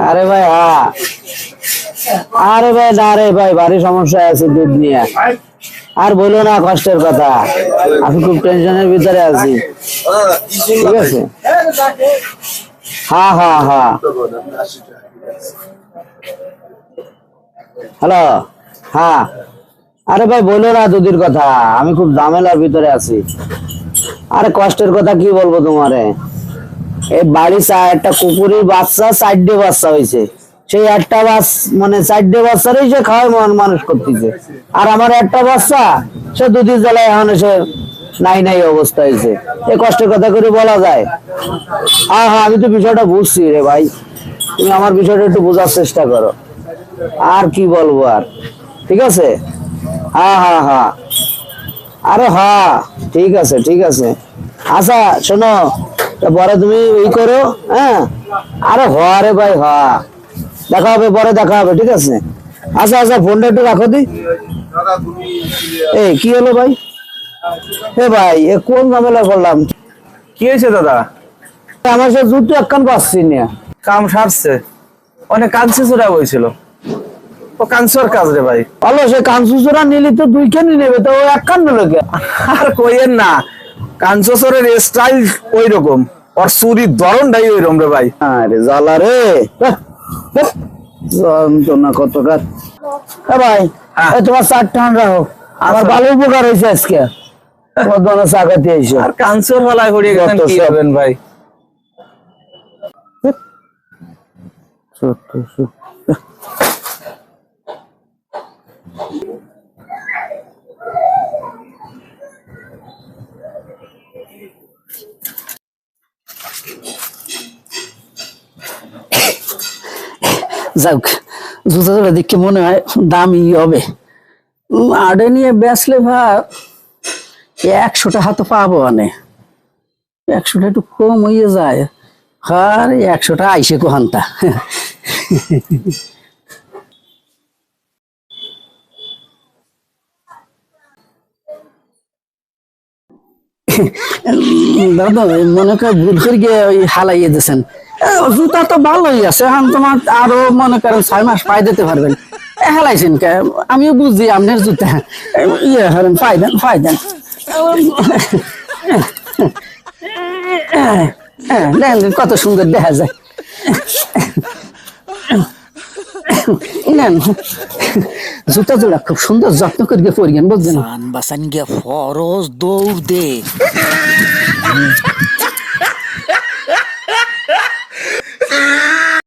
আরে ভাই হ্যাঁ, আরে ভাই না রে ভাই, ভারী সমস্যা আছে দুধ নিয়ে। আর বলো না কষ্টের কথা, আমি খুব টেনশনের ভিতরে আছি। ঠিক আছে, হ্যাঁ হ্যাঁ হ্যাঁ, হ্যালো, হ্যাঁ। আরে ভাই বলো না দুধের কথা, আমি খুব ঝামেলার ভিতরে আছি। আরে কষ্টের কথা কি বলবো তোমারে, এই বাড়ি একটা কুকুরের বাচ্চা 4টে বাচ্চা হয়েছে, সেই একটা মানে 4টে বাচ্চারই সে খাওয়াই মানুষ করতেছে। আর আমার একটা বাচ্চা, সে দুধের জ্বালায় এখন সে নাই নাই অবস্থা হয়েছে। এই কষ্টের কথা করে বলা যায়? হ্যাঁ হ্যাঁ, আমি তো বিষয়টা বুঝছি রে ভাই, তুমি আমার বিষয়টা একটু বোঝার চেষ্টা করো। আর কি বলবো আর, ঠিক আছে, হ্যাঁ হ্যাঁ হ্যাঁ, আরে হ্যাঁ ঠিক আছে ঠিক আছে। আচ্ছা শোনো, পরে তুমি ই করো, হ্যাঁ। আরে রে ভাই দেখা হবে, পরে দেখা হবে, ঠিক আছে। আচ্ছা আচ্ছা, ফোনটা একটু রাখো দি। এই কি হলো ভাই? হে ভাই, এ কোন ঝামেলা করলাম? কি হয়েছে দাদা? আমার সে জুতো একখান পাচ্ছি না। কাম সারছে, অনেক কাঞ্চি চোরা হয়েছিল। ও কাঞ্চর কাজ রে ভাই। ভালো, সে কাঞ্চু চোরা নিলি তো 2খানি নেবে, তো ও একখান নিল কে? আর কইেন না, কাঞ্চরের স্টাইল ওই রকম, ওর চুরির ধরনটাই ওই রকম রে ভাই। আরে জ্বালা রে, যন্ত্রণা কতটা। ভাই তোমার 4 টান রাখো, আমার ভালো উপকার হয়েছে আজকে। চা খাতে এসো। আর কাঞ্চর হলায় হড়িয়ে গেছেন, কি হবেন ভাই? যাক, জুতা জোড়া দেখে মনে হয় দামই হবে। আড়ে নিয়ে বেচলে ভাব 100 টাকা তো পাবো, মানে 100 টাকা একটু কম হয়ে যায়। আর 100 টাকা আইসে কোহান্তা। দাদা মনে করে ভুল করে গিয়ে হালাইয়ে দিয়েছেন। জুতা তো ভালোই আছে, এখন তোমার আরো মনে করেন 6 মাস পাই দিতে পারবেন। হেলাইছেন কে? আমিও বুঝছি আপনার জুতা ইয়ে হলেন, পাই দেন। কত সুন্দর দেখা যায়। জুতা জোড়া খুব সুন্দর যত্ন করে পরিগেন, বুঝলেন? বাসান গিয়া ফরজ দৌড় দে।